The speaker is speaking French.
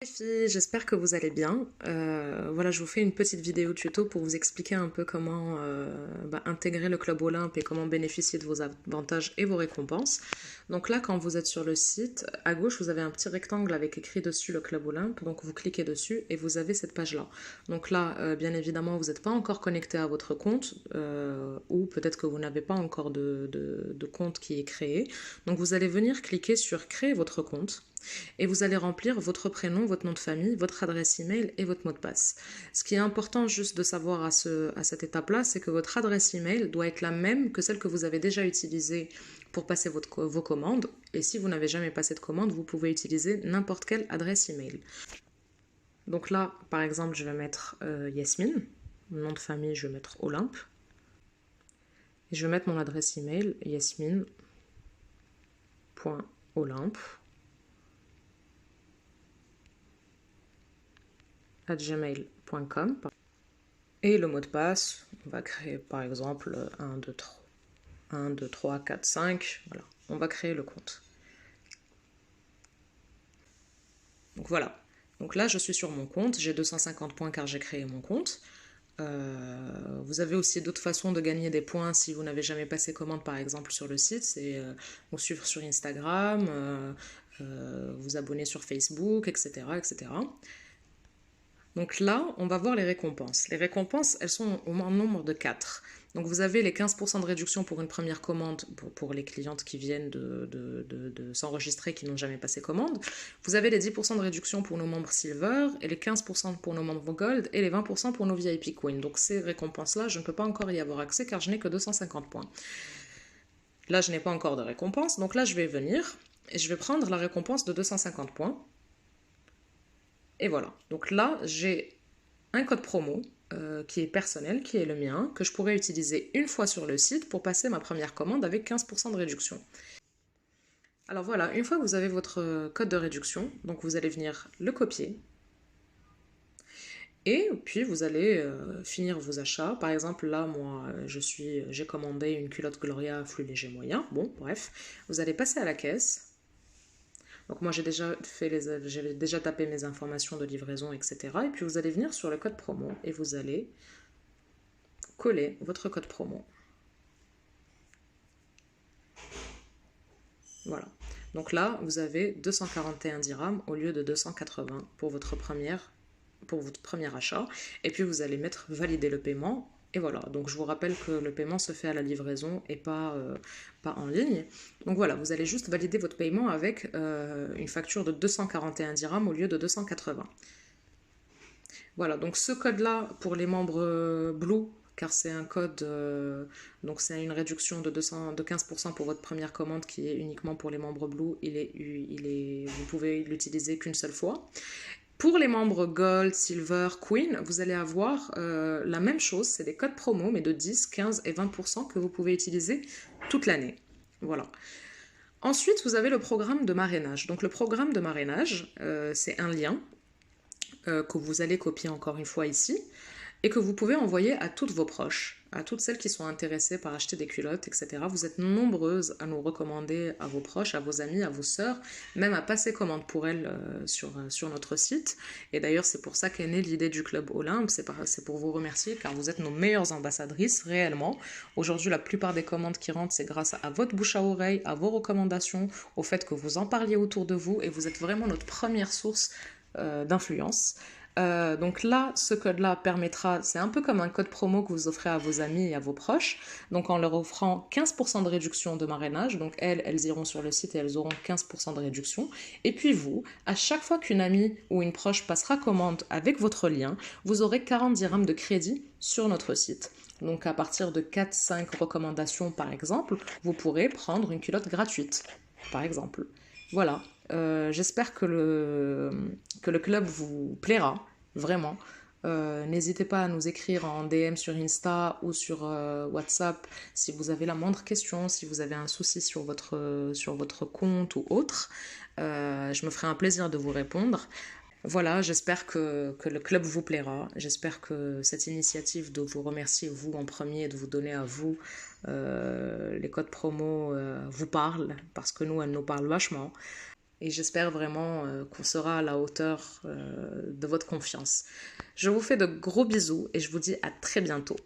Les filles, j'espère que vous allez bien. Voilà, je vous fais une petite vidéo tuto pour vous expliquer un peu comment intégrer le Club Olympe et comment bénéficier de vos avantages et vos récompenses. Donc là, quand vous êtes sur le site, à gauche, vous avez un petit rectangle avec écrit dessus le Club Olympe. Donc vous cliquez dessus et vous avez cette page-là. Donc là, bien évidemment, vous n'êtes pas encore connecté à votre compte ou peut-être que vous n'avez pas encore de compte qui est créé. Donc vous allez venir cliquer sur créer votre compte. Et vous allez remplir votre prénom, votre nom de famille, votre adresse email et votre mot de passe. Ce qui est important juste de savoir à cette étape-là, c'est que votre adresse email doit être la même que celle que vous avez déjà utilisée pour passer vos commandes. Et si vous n'avez jamais passé de commande, vous pouvez utiliser n'importe quelle adresse email. Donc là, par exemple, je vais mettre Yasmine. Mon nom de famille, je vais mettre Olympe. Et je vais mettre mon adresse email, yasmine.olympe @gmail.com et le mot de passe, on va créer par exemple 1, 2, 3, 1, 2, 3, 4, 5, voilà, on va créer le compte. Donc voilà, donc là je suis sur mon compte, j'ai 250 points car j'ai créé mon compte. Vous avez aussi d'autres façons de gagner des points si vous n'avez jamais passé commande par exemple sur le site, c'est vous suivre sur Instagram, vous abonner sur Facebook, etc. etc. Donc là, on va voir les récompenses. Les récompenses, elles sont au nombre de 4. Donc vous avez les 15% de réduction pour une première commande pour les clientes qui viennent de s'enregistrer, qui n'ont jamais passé commande. Vous avez les 10% de réduction pour nos membres Silver, et les 15% pour nos membres Gold, et les 20% pour nos VIP Queen. Donc ces récompenses-là, je ne peux pas encore y avoir accès car je n'ai que 250 points. Là, je n'ai pas encore de récompense, donc là, je vais venir et je vais prendre la récompense de 250 points. Et voilà, donc là j'ai un code promo qui est personnel, qui est le mien, que je pourrais utiliser une fois sur le site pour passer ma première commande avec 15% de réduction. Alors voilà, une fois que vous avez votre code de réduction, donc vous allez venir le copier. Et puis vous allez finir vos achats. Par exemple, là, moi, j'ai commandé une culotte Gloria flux léger moyen. Bon, bref, vous allez passer à la caisse. Donc moi j'ai déjà tapé mes informations de livraison, etc. Et puis vous allez venir sur le code promo et vous allez coller votre code promo. Voilà. Donc là, vous avez 241 dirhams au lieu de 280 pour votre premier achat. Et puis vous allez mettre valider le paiement. Et voilà, donc je vous rappelle que le paiement se fait à la livraison et pas en ligne. Donc voilà, vous allez juste valider votre paiement avec une facture de 241 dirhams au lieu de 280. Voilà, donc ce code-là pour les membres Blue, car c'est un code, donc c'est une réduction de 15% pour votre première commande qui est uniquement pour les membres Blue, vous pouvez l'utiliser qu'une seule fois. Pour les membres Gold, Silver, Queen, vous allez avoir la même chose, c'est des codes promo, mais de 10, 15 et 20% que vous pouvez utiliser toute l'année. Voilà. Ensuite, vous avez le programme de marrainage. Donc le programme de marrainage, c'est un lien que vous allez copier encore une fois ici et que vous pouvez envoyer à toutes vos proches, à toutes celles qui sont intéressées par acheter des culottes, etc. Vous êtes nombreuses à nous recommander à vos proches, à vos amis, à vos sœurs, même à passer commande pour elles sur notre site. Et d'ailleurs, c'est pour ça qu'est née l'idée du Club Olympe, c'est pour vous remercier car vous êtes nos meilleures ambassadrices, réellement. Aujourd'hui, la plupart des commandes qui rentrent, c'est grâce à votre bouche à oreille, à vos recommandations, au fait que vous en parliez autour de vous et vous êtes vraiment notre première source d'influence. Donc là, ce code-là permettra, c'est un peu comme un code promo que vous offrez à vos amis et à vos proches, donc en leur offrant 15% de réduction de marrainage, donc elles iront sur le site et elles auront 15% de réduction, et puis vous, à chaque fois qu'une amie ou une proche passera commande avec votre lien, vous aurez 40 dirhams de crédit sur notre site. Donc à partir de 4-5 recommandations par exemple, vous pourrez prendre une culotte gratuite, par exemple. Voilà, j'espère que le club vous plaira, vraiment. N'hésitez pas à nous écrire en DM sur Insta ou sur WhatsApp si vous avez la moindre question, si vous avez un souci sur votre compte ou autre. Je me ferai un plaisir de vous répondre. Voilà, j'espère que le club vous plaira. J'espère que cette initiative de vous remercier, vous en premier, de vous donner à vous les codes promo vous parle, parce que nous, elles nous parlent vachement. et j'espère vraiment qu'on sera à la hauteur de votre confiance. Je vous fais de gros bisous et je vous dis à très bientôt.